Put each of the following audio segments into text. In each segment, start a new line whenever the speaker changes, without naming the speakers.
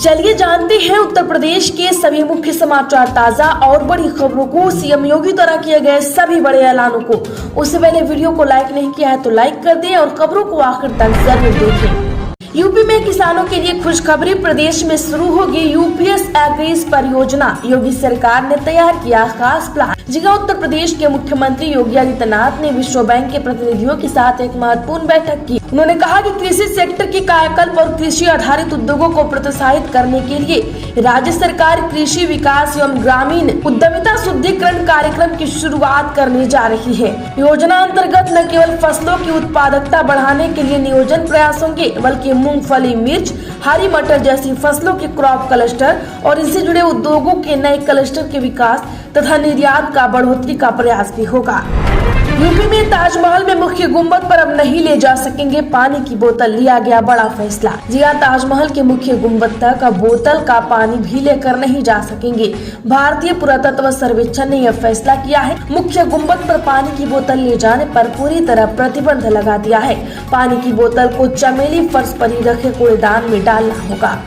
चलिए जानते हैं उत्तर प्रदेश के सभी मुख्य समाचार, ताजा और बड़ी खबरों को, सीएम योगी द्वारा किए गए सभी बड़े ऐलानों को। उससे पहले वीडियो को लाइक नहीं किया है तो लाइक कर दें और खबरों को आखिर तक जरूर देखें। यूपी में किसानों के लिए खुशखबरी, प्रदेश में शुरू होगी यूपीएस एग्रीज परियोजना। योगी सरकार ने तैयार किया खास प्लान। जिला उत्तर प्रदेश के मुख्यमंत्री योगी आदित्यनाथ ने विश्व बैंक के प्रतिनिधियों के साथ एक महत्वपूर्ण बैठक की। उन्होंने कहा कि कृषि सेक्टर के कायाकल्प और कृषि आधारित उद्योगों को प्रोत्साहित करने के लिए राज्य सरकार कृषि विकास एवं ग्रामीण उद्यमिता शुद्धिकरण कार्यक्रम की शुरुआत करने जा रही है। योजना अंतर्गत न केवल फसलों की उत्पादकता बढ़ाने के लिए नियोजन प्रयास होंगे, बल्कि मूंगफली, मिर्च, हरी मटर जैसी फसलों के क्रॉप क्लस्टर और इससे जुड़े उद्योगों के नए क्लस्टर के विकास तथा निर्यात का बढ़ोतरी का प्रयास भी होगा। यूपी में ताजमहल में मुख्य गुम्बद पर अब नहीं ले जा सकेंगे पानी की बोतल, लिया गया बड़ा फैसला। जी हां, ताजमहल के मुख्य गुम्बद तक बोतल का पानी भी लेकर नहीं जा सकेंगे। भारतीय पुरातत्व सर्वेक्षण ने यह फैसला किया है। मुख्य गुम्बद पर पानी की बोतल ले जाने पर पूरी तरह प्रतिबंध लगा दिया है। पानी की बोतल को चमेली फर्श पर ही रखे कूड़ेदान में डालना होगा।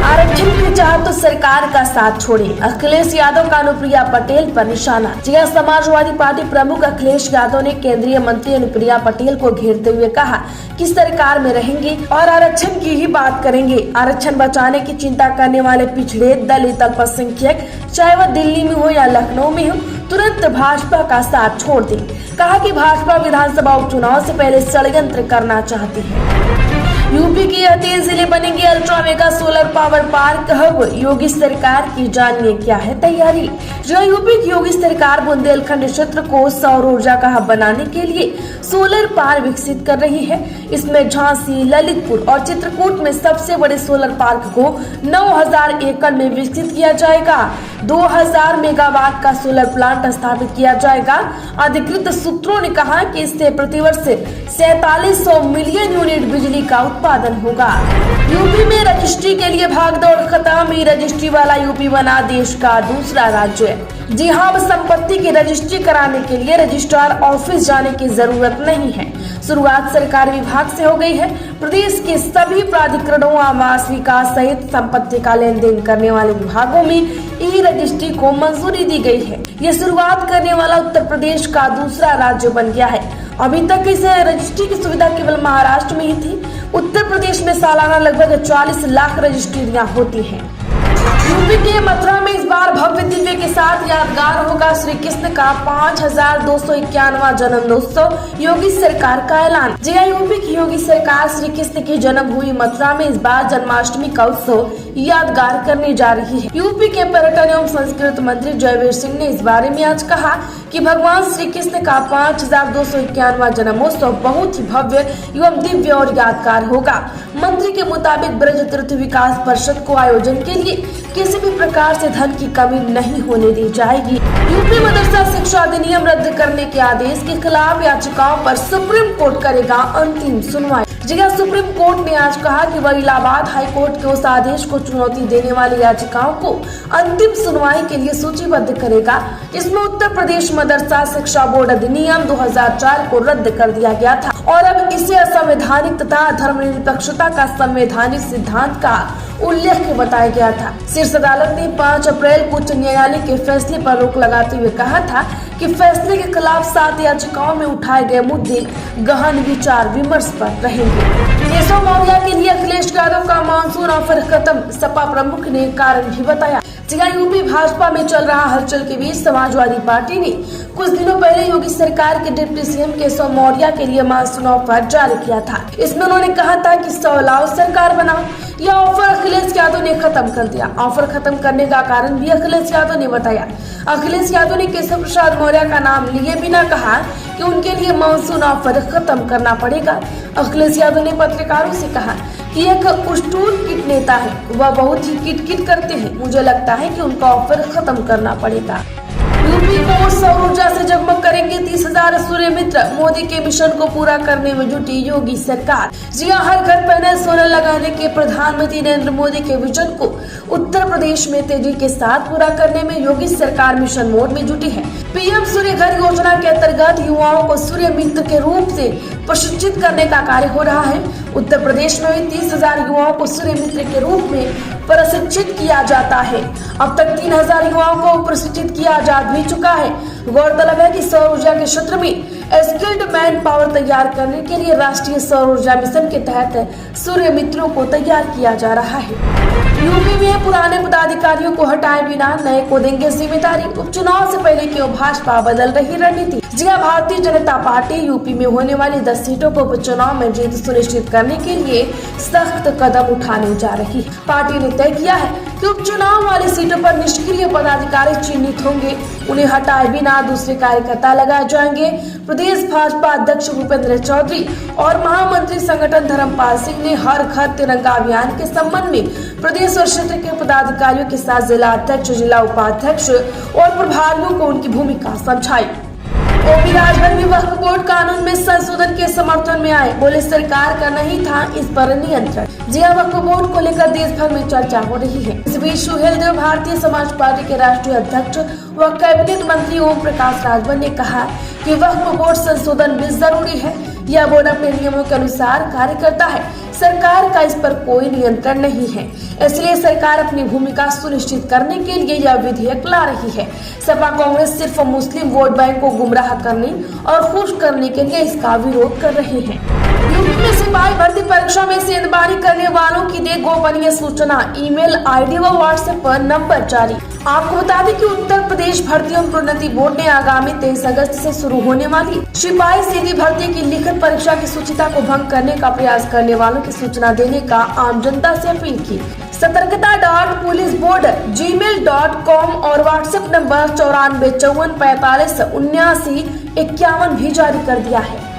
आरक्षण की चाह तो सरकार का साथ छोड़े, अखिलेश यादव का अनुप्रिया पटेल पर निशाना। जिला समाजवादी पार्टी प्रमुख अखिलेश यादव ने केंद्रीय मंत्री अनुप्रिया पटेल को घेरते हुए कहा कि सरकार में रहेंगे और आरक्षण की ही बात करेंगे। आरक्षण बचाने की चिंता करने वाले पिछड़े, दलित, अल्पसंख्यक, चाहे वह दिल्ली में हो या लखनऊ में हो, तुरंत भाजपा का साथ छोड़ दें। कहा कि भाजपा विधानसभा उपचुनाव से पहले षड्यंत्र करना चाहती है। यूपी के 33 जिले बनेंगे ultra mega solar power park hub. Yogi सरकार की जानिए क्या है तैयारी। जो यूपी की योगी सरकार बुंदेलखंड क्षेत्र को सौर ऊर्जा का हब बनाने के लिए सोलर पार्क विकसित कर रही है। इसमें झांसी, ललितपुर और चित्रकूट में सबसे बड़े सोलर पार्क को 9000 एकड़ में विकसित किया जाएगा। 2000 मेगावाट का सोलर प्लांट स्थापित किया जाएगा। अधिकृत सूत्रों ने कहा कि इससे प्रतिवर्ष 4700 मिलियन यूनिट बिजली का उत्पादन होगा। यूपी में रजिस्ट्री के लिए भागदौड़ खत्म। ई रजिस्ट्री वाला यूपी बना देश का दूसरा राज्य। जी हां, अब संपत्ति की रजिस्ट्री कराने के लिए रजिस्ट्रार ऑफिस जाने की जरूरत नहीं है। शुरुआत सरकारी विभाग से हो गई है। प्रदेश के सभी प्राधिकरणों, आवास विकास सहित संपत्ति का लेन देन करने वाले विभागों में ई रजिस्ट्री को मंजूरी दी गई है। ये शुरुआत करने वाला उत्तर प्रदेश का दूसरा राज्य बन गया है। अभी तक इस रजिस्ट्री की सुविधा केवल महाराष्ट्र में ही थी। उत्तर प्रदेश में सालाना लगभग 40 लाख रजिस्ट्रियां होती हैं। यूपी के मथुरा में इस बार भव्य दिव्य के साथ यादगार होगा श्री कृष्ण का 5251वां जन्मोत्सव। योगी सरकार का ऐलान। जी हां, यूपी की योगी सरकार श्री कृष्ण की जन्मभूमि मथुरा में इस बार जन्माष्टमी का उत्सव यादगार करने जा रही है। यूपी के पर्यटन एवं संस्कृति मंत्री जयवीर सिंह ने इस बारे में आज कहा कि भगवान श्री कृष्ण का 5251वां जन्मोत्सव बहुत ही भव्य एवं दिव्य और यादगार होगा। मंत्री के मुताबिक ब्रज तीर्थ विकास परिषद को आयोजन के लिए किसी भी प्रकार से धन की कमी नहीं होने दी जाएगी। यूपी मदरसा शिक्षा अधिनियम रद्द करने के आदेश के खिलाफ याचिकाओं पर सुप्रीम कोर्ट करेगा अंतिम सुनवाई। जिला सुप्रीम कोर्ट ने आज कहा कि वह इलाहाबाद हाई कोर्ट के उस आदेश को चुनौती देने वाली याचिकाओं को अंतिम सुनवाई के लिए सूचीबद्ध करेगा, जिसमें उत्तर प्रदेश मदरसा शिक्षा बोर्ड अधिनियम 2004 को रद्द कर दिया गया था और अब इसे असंवैधानिक तथा धर्मनिरपेक्षता का संवैधानिक सिद्धांत का उल्लेख बताया गया था। शीर्ष अदालत ने 5 अप्रैल को उच्च न्यायालय के फैसले पर रोक लगाते हुए कहा था कि फैसले के खिलाफ 7 याचिकाओं में उठाए गए मुद्दे गहन विचार विमर्श पर रहेंगे। केशव मौर्य के लिए अखिलेश यादव का मानसून ऑफर खत्म, सपा प्रमुख ने कारण भी बताया। जिला यूपी भाजपा में चल रहा हलचल के बीच समाजवादी पार्टी ने कुछ दिनों पहले योगी सरकार के डिप्टी सीएम केशव मौर्य के लिए मानसून ऑफर जारी किया था। इसमें उन्होंने कहा था कि 100 लाओ सरकार बनाओ। यह ऑफर अखिलेश यादव ने खत्म कर दिया। ऑफर खत्म करने का कारण भी अखिलेश यादव ने बताया। अखिलेश यादव ने केशव प्रसाद मौर्य का नाम लिए बिना कहा कि उनके लिए मानसून ऑफर खत्म करना पड़ेगा। अखिलेश यादव ने पत्रकारों से कहा कि एक उस्टूल किट नेता है, वह बहुत ही किट करते हैं। मुझे लगता है कि उनका ऑफर खत्म करना पड़ेगा। यूपी को सौर ऊर्जा से जगमग करेंगे 30,000 सूर्य मित्र। मोदी के मिशन को पूरा करने में जुटी योगी सरकार। जी हां, हर घर पैनल सोलर लगाने के प्रधानमंत्री नरेंद्र मोदी के विजन को उत्तर प्रदेश में तेजी के साथ पूरा करने में योगी सरकार मिशन मोड में जुटी है। पीएम सूर्य घर योजना के अंतर्गत युवाओं को सूर्य मित्र के रूप से प्रशिक्षित करने का कार्य हो रहा है। उत्तर प्रदेश में भी 30,000 युवाओं को सूर्य मित्र के रूप में प्रशिक्षित किया जाता है। अब तक 3000 युवाओं को प्रशिक्षित किया जा भी चुका है। गौरतलब है कि सौर ऊर्जा के क्षेत्र में स्किल्ड मैन पावर तैयार करने के लिए राष्ट्रीय सौर ऊर्जा मिशन के तहत सूर्य मित्रों को तैयार किया जा रहा है। यूपी में पुराने पदाधिकारियों को हटाए बिना नए को देंगे जिम्मेदारी। उपचुनाव से पहले क्यों भाजपा बदल रही रणनीति। जी हां, भारतीय जनता पार्टी यूपी में होने वाली 10 सीटों पर उपचुनाव में जीत सुनिश्चित करने के लिए सख्त कदम उठाने जा रही है। पार्टी ने तय किया है कि उपचुनाव वाली सीटों पर निष्क्रिय पदाधिकारी चिन्हित होंगे, उन्हें हटाए बिना दूसरे कार्यकर्ता लगाए जाएंगे। प्रदेश भाजपा अध्यक्ष भूपेंद्र चौधरी और महामंत्री संगठन धर्मपाल सिंह ने हर घर तिरंगा अभियान के संबंध में प्रदेश और क्षेत्र के पदाधिकारियों के साथ जिला अध्यक्ष, जिला उपाध्यक्ष और प्रभारियों को उनकी भूमिका समझाई। ओपी राजभर भी वक्फ बोर्ड कानून में संशोधन के समर्थन में आए, बोले सरकार का नहीं था इस पर नियंत्रण। जी हां, वक्फ बोर्ड को लेकर देश भर में चर्चा हो रही है। इस बीच सुहेल देव भारतीय समाज पार्टी के राष्ट्रीय अध्यक्ष व कैबिनेट मंत्री ओम प्रकाश राजभर ने कहा कि वक्फ बोर्ड संशोधन भी जरूरी है। यह बोर्ड अपने नियमों के अनुसार कार्य करता है, सरकार का इस पर कोई नियंत्रण नहीं है, इसलिए सरकार अपनी भूमिका सुनिश्चित करने के लिए यह विधेयक ला रही है। सपा कांग्रेस सिर्फ मुस्लिम वोट बैंक को गुमराह करने और खुश करने के लिए इसका विरोध कर रहे हैं। यूपी में सिपाही भर्ती परीक्षा में सेंधमारी करने वालों की दे गोपनीय सूचना, ईमेल आईडी व व्हाट्सएप पर नंबर जारी। आपको बता दें कि उत्तर प्रदेश भर्ती एवं प्रोन्नति बोर्ड ने आगामी 23 अगस्त से शुरू होने वाली सिपाही सीधी भर्ती की लिखित परीक्षा की सूचिता को भंग करने का प्रयास करने वालों की सूचना देने का आम जनता से अपील की। सतर्कता.पुलिसबोर्ड@gmail.com और व्हाट्सएप नंबर 9454457951 भी जारी कर दिया है।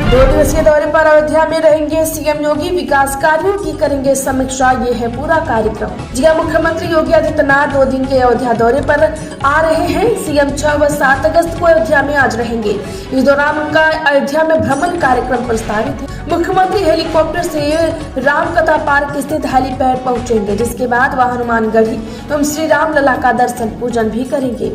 2 दिवसीय दौरे पर अयोध्या में रहेंगे सीएम योगी, विकास कार्यों की करेंगे समीक्षा, ये है पूरा कार्यक्रम। जी हां, मुख्यमंत्री योगी आदित्यनाथ 2 दिन के अयोध्या दौरे पर आ रहे हैं। सीएम 6 व 7 अगस्त को अयोध्या में आज रहेंगे। इस दौरान उनका अयोध्या में भ्रमण कार्यक्रम प्रस्तावित है। मुख्यमंत्री हेलीकॉप्टर से रामकथा पार्क स्थित हेलीपैड पहुंचेंगे, जिसके बाद वह हनुमानगढ़ी एवं श्री राम लला का दर्शन पूजन भी करेंगे।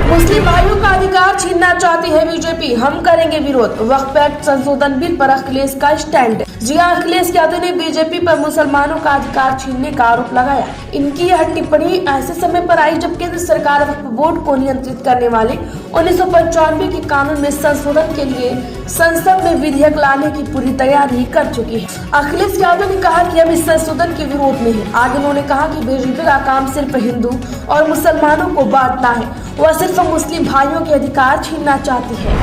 मुस्लिम भाइयों का अधिकार छीनना चाहती है बीजेपी, हम करेंगे विरोध। वक्फ एक्ट संशोधन बिल पर अखिलेश का स्टैंड। जी हां, अखिलेश यादव ने बीजेपी पर मुसलमानों का अधिकार छीनने का आरोप लगाया। इनकी यह टिप्पणी ऐसे समय पर आई जब केंद्र सरकार वक्फ बोर्ड को नियंत्रित करने वाले 1995 के कानून में संशोधन के लिए संसद में विधेयक लाने की पूरी तैयारी कर चुकी है। अखिलेश यादव ने कहा कि हम इस संशोधन के विरोध में हैं। आगे उन्होंने कहा कि बीजेपी का काम सिर्फ हिंदू और मुसलमानों को बांटना है, वह सिर्फ मुस्लिम भाइयों के अधिकार छीनना चाहती है।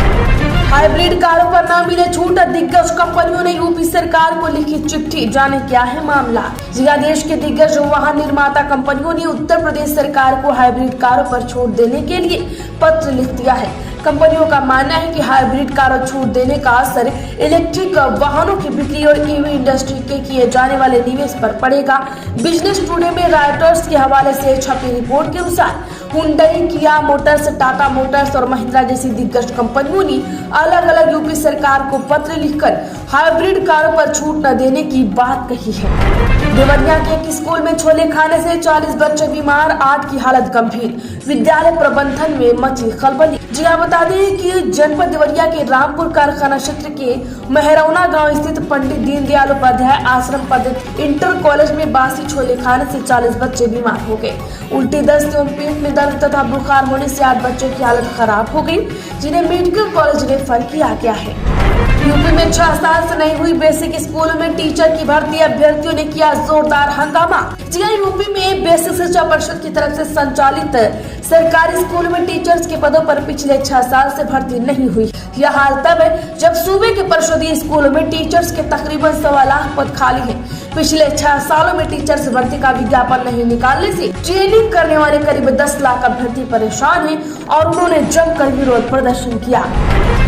हाइब्रिड कारों पर न मिले छूट, दिग्गज कंपनियों ने यूपी सरकार को लिखी चिट्ठी, जाने क्या है मामला। जिला देश के दिग्गज वाहन निर्माता कंपनियों ने उत्तर प्रदेश सरकार को हाइब्रिड कारों पर छूट देने के लिए पत्र लिख दिया है। कंपनियों का मानना है कि हाइब्रिड कारों छूट देने का असर इलेक्ट्रिक वाहनों की बिक्री और ईवी इंडस्ट्री के किए जाने वाले निवेश पर पड़ेगा। बिजनेस टुडे में रॉयटर्स के हवाले से छपी रिपोर्ट के अनुसार हुंडई, किया मोटर्स, टाटा मोटर्स और महिंद्रा जैसी दिग्गज कंपनियों ने अलग अलग यूपी सरकार को पत्र लिखकर हाइब्रिड कारों पर छूट न देने की बात कही है। देवरिया के एक स्कूल में छोले खाने से 40 बच्चे बीमार, 8 की हालत गंभीर। विद्यालय प्रबंधन में मची खलबली। जी हां, बता दें कि जनपद देवरिया के रामपुर कारखाना क्षेत्र के मेहरौना गांव स्थित पंडित दीनदयाल उपाध्याय आश्रम पद्धत इंटर कॉलेज में बासी छोले खाने से 40 बच्चे बीमार हो गए। उल्टी, दस्त एवं पेट में दर्द तथा बुखार होने से 8 बच्चों की हालत खराब हो गई, जिन्हें मेडिकल कॉलेज रेफर किया गया है। यूपी में 6 साल से नहीं हुई बेसिक स्कूलों में टीचर की भर्ती, अभ्यर्थियों ने किया जोरदार हंगामा। जी हां, यूपी में बेसिक शिक्षा परिषद की तरफ से संचालित सरकारी स्कूलों में टीचर्स के पदों पर पिछले 6 साल से भर्ती नहीं हुई। यह हाल तब है जब सूबे के परिषदीय स्कूलों में टीचर्स के तकरीबन 1.25 लाख पद खाली हैं। पिछले 6 सालों में टीचर्स भर्ती का विज्ञापन नहीं निकालने से ट्रेनिंग करने वाले करीब 10 लाख अभ्यर्थी परेशान हैं और उन्होंने जमकर विरोध प्रदर्शन किया।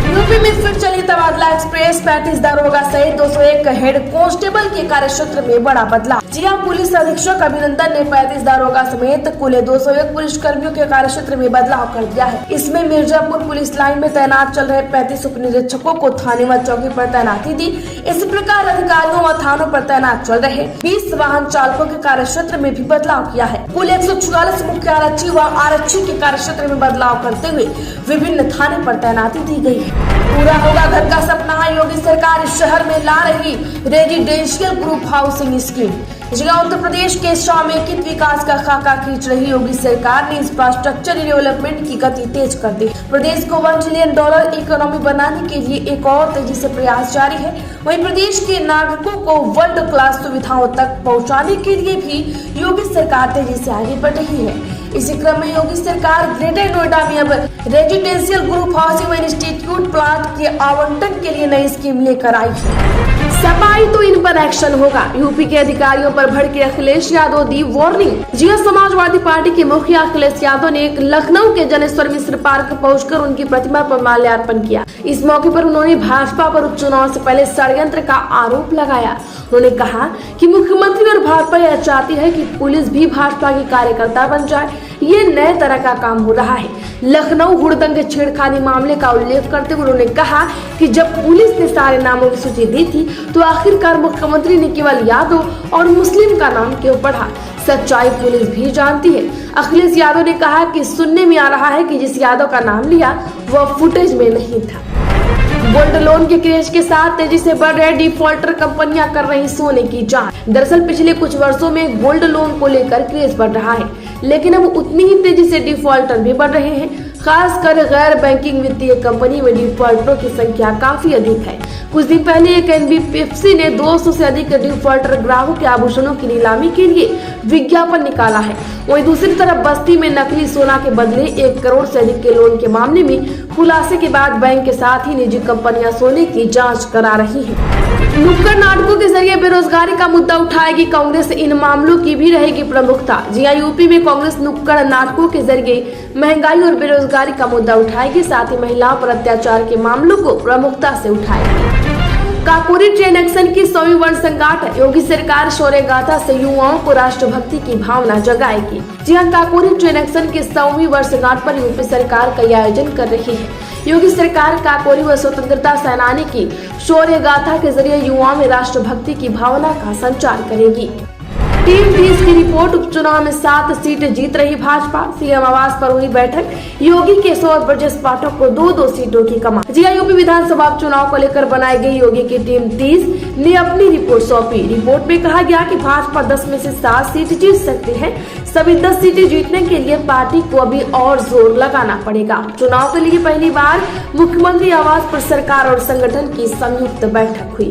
यूपी में फिर चली तबादला एक्सप्रेस, 35 दारोगा सहित 201 हेड कांस्टेबल के कार्यक्षेत्र में बड़ा बदलाव। जी हां, पुलिस अधीक्षक अभिनंदन ने 35 दारोगा समेत कुल 201 पुलिस कर्मियों के कार्यक्षेत्र में बदलाव कर दिया है। इसमें मिर्जापुर पुलिस लाइन में तैनात चल रहे 35 उप निरीक्षकों को थाने व चौकी पर तैनाती दी। इस प्रकार अधिकारियों व थानों पर तैनात चल रहे 20 वाहन चालकों के कार्यक्षेत्र में भी बदलाव किया है। कुल 144 मुख्य आरक्षी व आरक्षी के कार्यक्षेत्र में बदलाव करते हुए विभिन्न थाने पर तैनाती दी गई है। पूरा होगा घर का सपना, योगी सरकार इस शहर में ला रही रेजिडेंशियल ग्रुप हाउसिंग स्कीम। जी उत्तर प्रदेश के समेकित विकास का खाका खींच रही योगी सरकार ने इंफ्रास्ट्रक्चर डेवलपमेंट की गति तेज कर दी। प्रदेश को $1 ट्रिलियन इकोनॉमी बनाने के लिए एक और तेजी से प्रयास जारी है। वहीं प्रदेश के नागरिकों को वर्ल्ड क्लास सुविधाओं तक पहुंचाने के लिए भी योगी सरकार तेजी से आगे बढ़ रही है। इसी क्रम में योगी सरकार ग्रेटर नोएडा में अब residential group housing institute plant के आवंटन के लिए नई स्कीम लेकर आई है। सफाई तो इन पर एक्शन होगा, यूपी के अधिकारियों पर भड़के अखिलेश यादव दी वार्निंग। जी समाजवादी पार्टी के मुखिया अखिलेश यादव ने लखनऊ के जनेश्वर मिश्र पार्क पहुंचकर उनकी प्रतिमा पर माल्यार्पण किया। इस मौके पर उन्होंने भाजपा पर उपचुनाव से पहले षड्यंत्र का आरोप लगाया। उन्होंने कहा कि मुख्यमंत्री और भाजपा यह चाहती है कि पुलिस भी भाजपा की कार्यकर्ता बन जाए। ये नए तरह का काम हो रहा है। लखनऊ हुड़दंग छेड़खानी मामले का उल्लेख करते हुए उन्होंने कहा कि जब पुलिस ने सारे नामों की सूची दी थी तो आखिरकार मुख्यमंत्री ने केवल यादव और मुस्लिम का नाम क्यों पढ़ा। सच्चाई पुलिस भी जानती है। अखिलेश यादव ने कहा कि सुनने में आ रहा है कि जिस यादव का नाम लिया वह फुटेज में नहीं था। गोल्ड लोन के क्रेज के साथ तेजी से बढ़ रहे डिफॉल्टर कंपनियां कर रही सोने की जांच। दरअसल पिछले कुछ वर्षों में गोल्ड लोन को लेकर क्रेज बढ़ रहा है, लेकिन अब उतनी ही तेजी से डिफॉल्टर भी बढ़ रहे हैं। खासकर गैर बैंकिंग वित्तीय कंपनी में डिफॉल्टरों की संख्या काफी अधिक है। कुछ दिन पहले एक एनबीएफसी ने 200 से अधिक डिफॉल्टर ग्राहकों के आभूषणों की नीलामी के लिए विज्ञापन निकाला है। वहीं दूसरी तरफ बस्ती में नकली सोना के बदले 1 करोड़ से अधिक के लोन के मामले में खुलासे के बाद बैंक के साथ ही निजी कंपनियां सोने की जांच करा रही हैं। नुक्कड़ नाटकों के जरिए बेरोजगारी का मुद्दा उठाएगी कांग्रेस, इन मामलों की भी रहेगी प्रमुखता। जी हां, यूपी में कांग्रेस नुक्कड़ नाटकों के जरिए महंगाई और बेरोजगारी का मुद्दा उठाएगी, साथ ही महिलाओं पर अत्याचार के मामलों को प्रमुखता से उठाएगी। काकोरी ट्रेन एक्शन की 100वीं वर्षगांठ है। योगी सरकार शौर्य गाथा से युवाओं को राष्ट्रभक्ति की भावना जगाएगी। जी हां, काकोरी ट्रेन एक्शन की 100वीं वर्षगांठ पर यूपी सरकार कई आयोजन कर रही है। योगी सरकार काकोरी व स्वतंत्रता सेनानी की शौर्य गाथा के जरिए युवाओं में राष्ट्रभक्ति की भावना का संचार करेगी। टीम 30 की रिपोर्ट, उपचुनाव में 7 सीट जीत रही भाजपा। सीएम आवास पर हुई बैठक, योगी केशव ब्रजेश पाठक को 2-2 सीटों की कमान। जी यूपी विधानसभा चुनाव को लेकर बनाई गई योगी की टीम 30 ने अपनी रिपोर्ट सौंपी। रिपोर्ट में कहा गया कि भाजपा 10 में से 7 सीट जीत सकती है। सभी 10 सीटें जीतने के लिए पार्टी को अभी और जोर लगाना पड़ेगा। चुनाव के लिए पहली बार मुख्यमंत्री आवास पर सरकार और संगठन की संयुक्त बैठक हुई।